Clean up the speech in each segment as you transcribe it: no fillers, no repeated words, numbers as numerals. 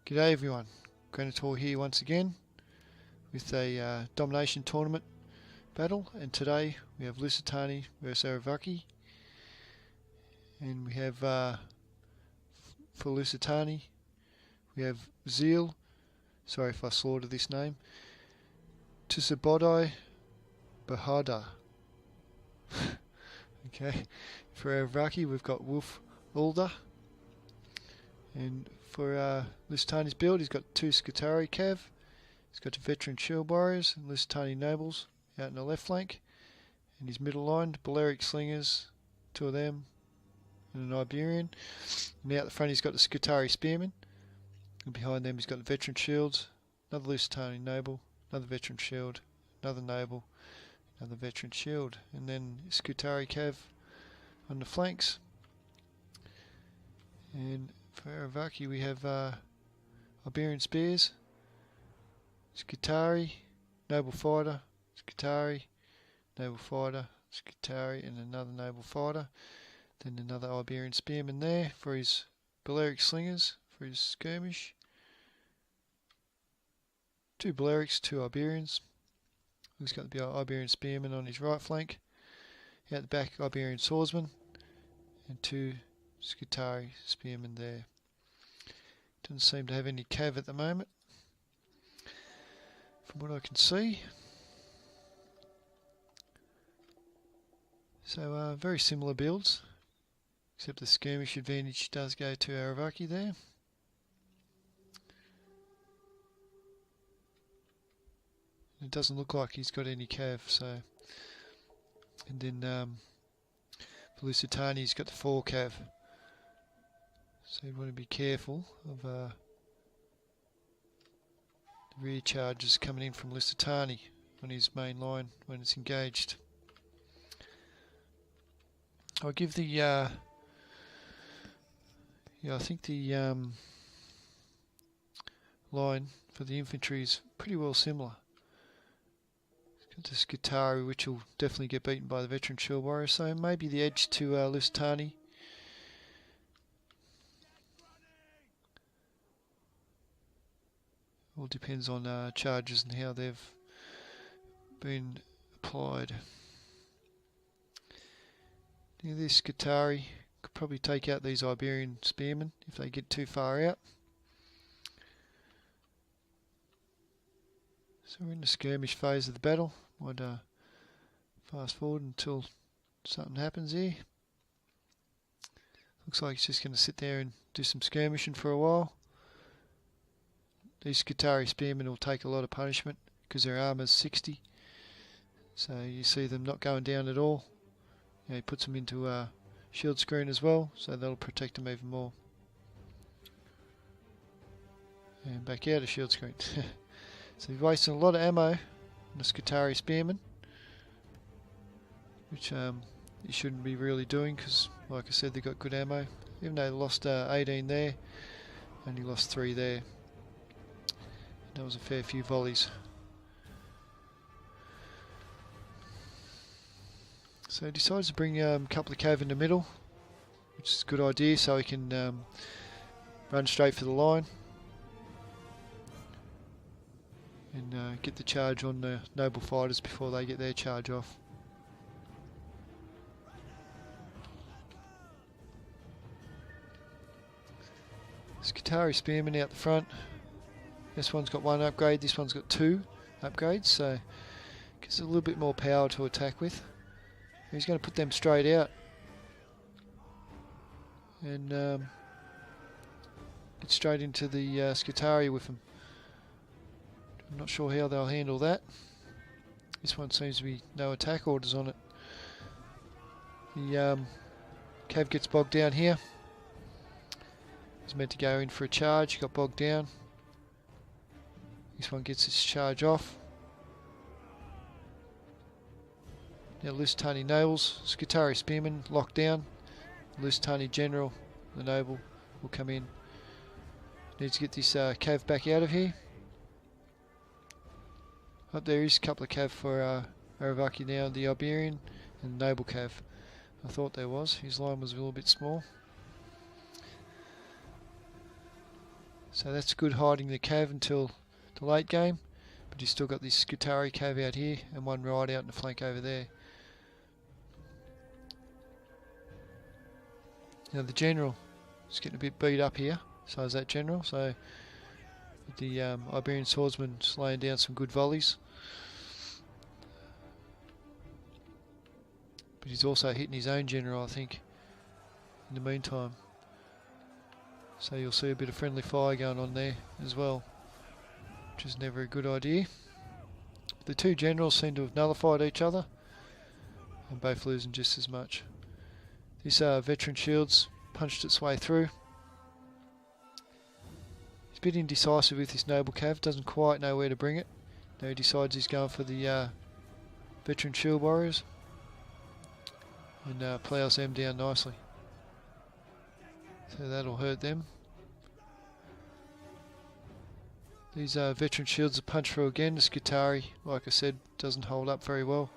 G'day everyone, Granitor here once again with a Domination tournament battle, and today we have Lusitani versus Arevaci, and we have for Lusitani we have Zeal, sorry if I slaughtered this name, Tsubodai, bahodur. Okay, for Arevaci we've got Ulda, and for Lusitani's build he's got two Scutari Cav, he's got the veteran shield warriors and Lusitani nobles out in the left flank, and his middle line, Balearic slingers, two of them, and an Iberian, and out the front he's got the Scutari spearmen, and behind them he's got the veteran shields, another Lusitani noble, another veteran shield, another noble, another veteran shield, and then Scutari Cav on the flanks. And for Arevaci we have Iberian spears, Scutari, noble fighter, Scutari, noble fighter, Scutari, and another noble fighter. Then another Iberian spearman there for his Balearic slingers, for his skirmish. Two Balearics, two Iberians. He's got the Iberian spearman on his right flank. Out the back, Iberian swordsman, and two Scutari spearmen there. Doesn't seem to have any cav at the moment, from what I can see. So very similar builds, except the skirmish advantage does go to Arevaci there. It doesn't look like he's got any cav, so. And then for Lusitani he's got the 4 cav. So you want to be careful of the rear charges coming in from Lusitani on his main line when it's engaged. I'll give the I think the line for the infantry is pretty well similar. It's got the Scutari, which will definitely get beaten by the veteran shield warrior, so maybe the edge to Lusitani. All depends on charges and how they've been applied. Now this Scutari could probably take out these Iberian spearmen if they get too far out. So we're in the skirmish phase of the battle. Might fast forward until something happens here. Looks like he's just going to sit there and do some skirmishing for a while. These Scutari spearmen will take a lot of punishment because their armour's 60. So you see them not going down at all. You know, he puts them into a shield screen as well, so that'll protect them even more. And back out of shield screen. So he's wasting a lot of ammo on the Scutari spearmen, which you shouldn't be really doing because, like I said, they've got good ammo. Even though they lost 18 there, only lost 3 there. That was a fair few volleys. So he decides to bring a couple of cav in the middle, which is a good idea, so he can run straight for the line and get the charge on the noble fighters before they get their charge off. Scutari spearmen out the front. This one's got 1 upgrade, this one's got 2 upgrades, so gives it a little bit more power to attack with. He's going to put them straight out and get straight into the Scutari with them. I'm not sure how they'll handle that. This one seems to be no attack orders on it. The cav gets bogged down here. He's meant to go in for a charge, he got bogged down. This one gets its charge off. Now Lusitani nobles, Scutari spearmen locked down. Lusitani general, the noble, will come in. Needs to get this cav back out of here. Up there is a couple of cav for Arevaci now, the Iberian and the noble cav. I thought there was, his line was a little bit small. So that's good, hiding the cav until the late game. But you've still got this Skutari cav out here and one right out in the flank over there. Now the general is getting a bit beat up here. So is that general. So the Iberian swordsman laying down some good volleys. But he's also hitting his own general, I think, in the meantime. So you'll see a bit of friendly fire going on there as well, which is never a good idea. The two generals seem to have nullified each other, and both losing just as much. This veteran shields punched its way through. He's a bit indecisive with this noble cav, doesn't quite know where to bring it. Now he decides he's going for the veteran shield warriors, and plows them down nicely. So that'll hurt them. These veteran shields are punched through again. The Skutari, like I said, doesn't hold up very well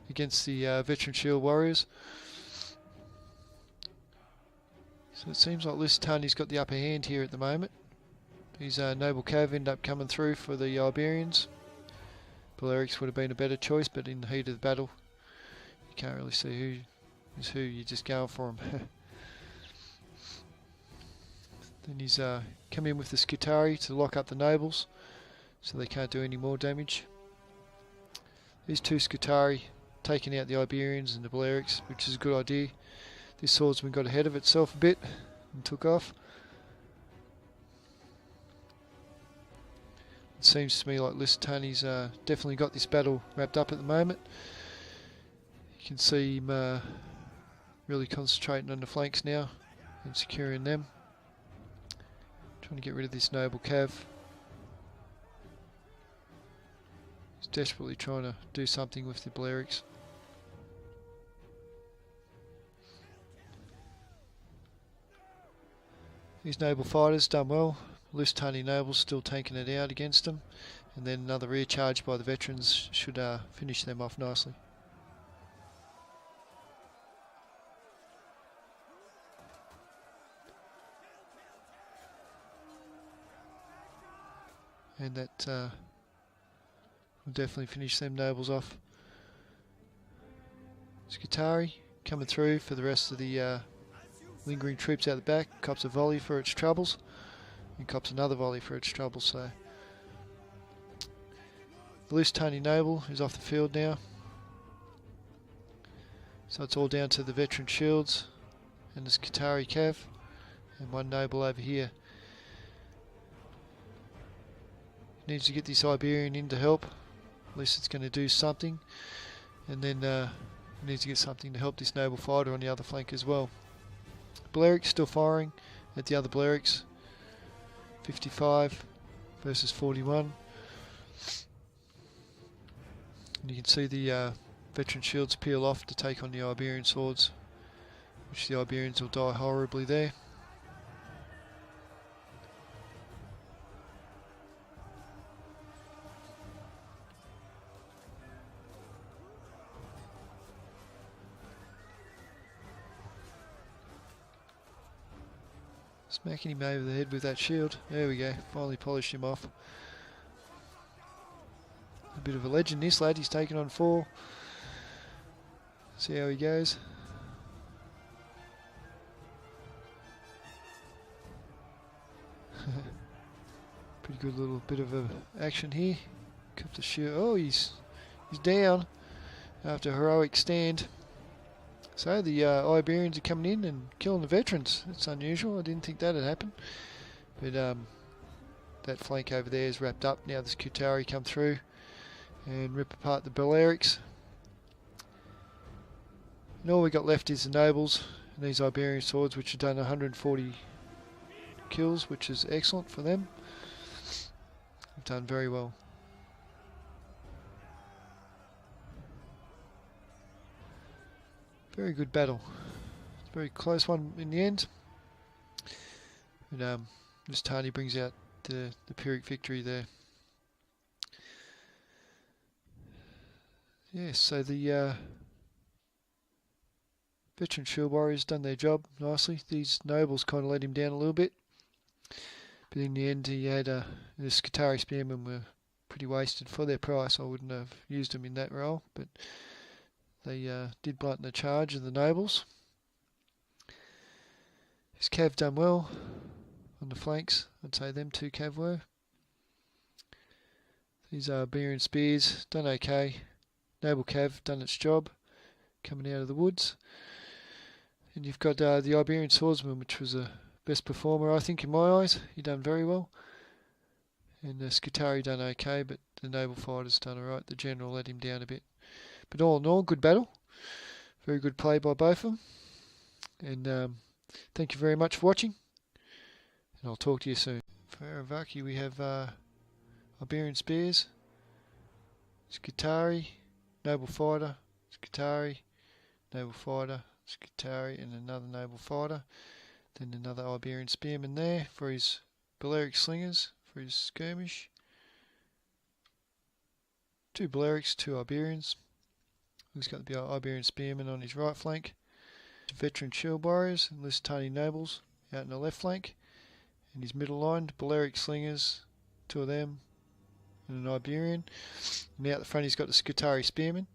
against the veteran shield warriors. So it seems like Lusitani's got the upper hand here at the moment. These noble cav end up coming through for the Iberians. Balearics would have been a better choice, but in the heat of the battle, you can't really see who is who. You're just going for them. Then he's come in with the Skutari to lock up the nobles, so they can't do any more damage. These two Skutari taking out the Iberians and the Balearics, which is a good idea. This swordsman got ahead of itself a bit and took off. It seems to me like Lusitani's definitely got this battle wrapped up at the moment. You can see him really concentrating on the flanks now and securing them. Trying to get rid of this noble cav. He's desperately trying to do something with the Balearics. These noble fighters done well. Lusitani nobles still tanking it out against them, and then another rear charge by the veterans should finish them off nicely. And that will definitely finish them nobles off. Skutari coming through for the rest of the lingering troops out the back. Cops a volley for its troubles, and cops another volley for its troubles. So the Lusitani noble is off the field now. So it's all down to the veteran shields and the Skutari cav, and one noble over here. Needs to get this Iberian in to help. At least it's going to do something. And then needs to get something to help this noble fighter on the other flank as well. Balearics still firing at the other Balearics. 55 versus 41. And you can see the veteran shields peel off to take on the Iberian swords, which the Iberians will die horribly there. Smacking him over the head with that shield. There we go, finally polished him off. A bit of a legend this lad, he's taken on 4. See how he goes. Pretty good little bit of action here. Cup the shield. Oh, he's down after a heroic stand. So the Iberians are coming in and killing the veterans. That's unusual. I didn't think that would happen. But that flank over there is wrapped up. Now the Skutari come through and rip apart the Balearics. And all we got left is the nobles and these Iberian swords, which have done 140 kills, which is excellent for them. They've done very well. Very good battle. It's a very close one in the end. And Lusitani brings out the Pyrrhic victory there. Yes, so the veteran shield warriors done their job nicely. These nobles kind of let him down a little bit. But in the end, he had the Scutari Spearmen were pretty wasted for their price. I wouldn't have used them in that role, but they did blunt the charge of the nobles. His cav done well on the flanks. I'd say them two cav were. These are Iberian spears, done okay. Noble cav done its job, coming out of the woods. And you've got the Iberian swordsman, which was the best performer, I think, in my eyes. He done very well. And the Scutari done okay, but the noble fighters done alright. The general let him down a bit. But all in all, good battle. Very good play by both of them. And thank you very much for watching. And I'll talk to you soon. For Arevaci, we have Iberian spears, Scutari, noble fighter, Scutari, noble fighter, Scutari, and another noble fighter. Then another Iberian spearman there for his Balearic slingers, for his skirmish. 2 Balearics, 2 Iberians. He's got the Iberian spearman on his right flank. Veteran shield warriors and Lusitani nobles out in the left flank. And his middle line, Balearic slingers, 2 of them, and an Iberian. And out the front he's got the Scutari spearmen.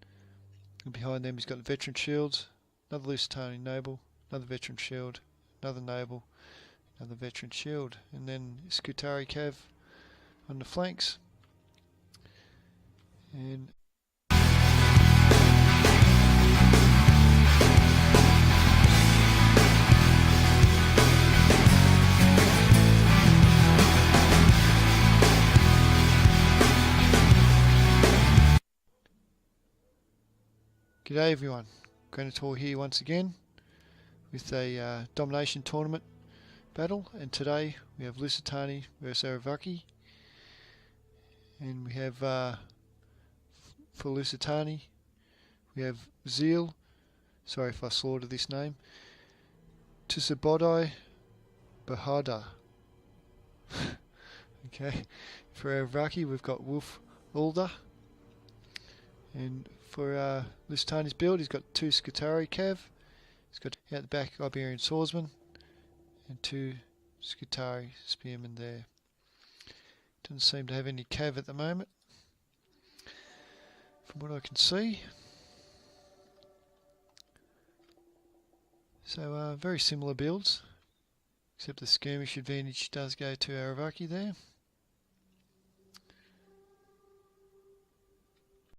And behind them he's got the veteran shields, another Lusitani noble, another veteran shield, another noble, another veteran shield. And then Scutari cav on the flanks. And G'day everyone, Granitor here once again with a Domination tournament battle, and today we have Lusitani versus Arevaci, and we have for Lusitani we have Zeal, sorry if I slaughtered this name, Tsubodai, bahodur. Okay, for Arevaci we've got Ulda, and for Lusitani's build he's got 2 Scutari cav, he's got out the back Iberian swordsman and 2 Scutari spearmen there. Doesn't seem to have any cav at the moment from what I can see. So very similar builds, except the skirmish advantage does go to Arevaci there.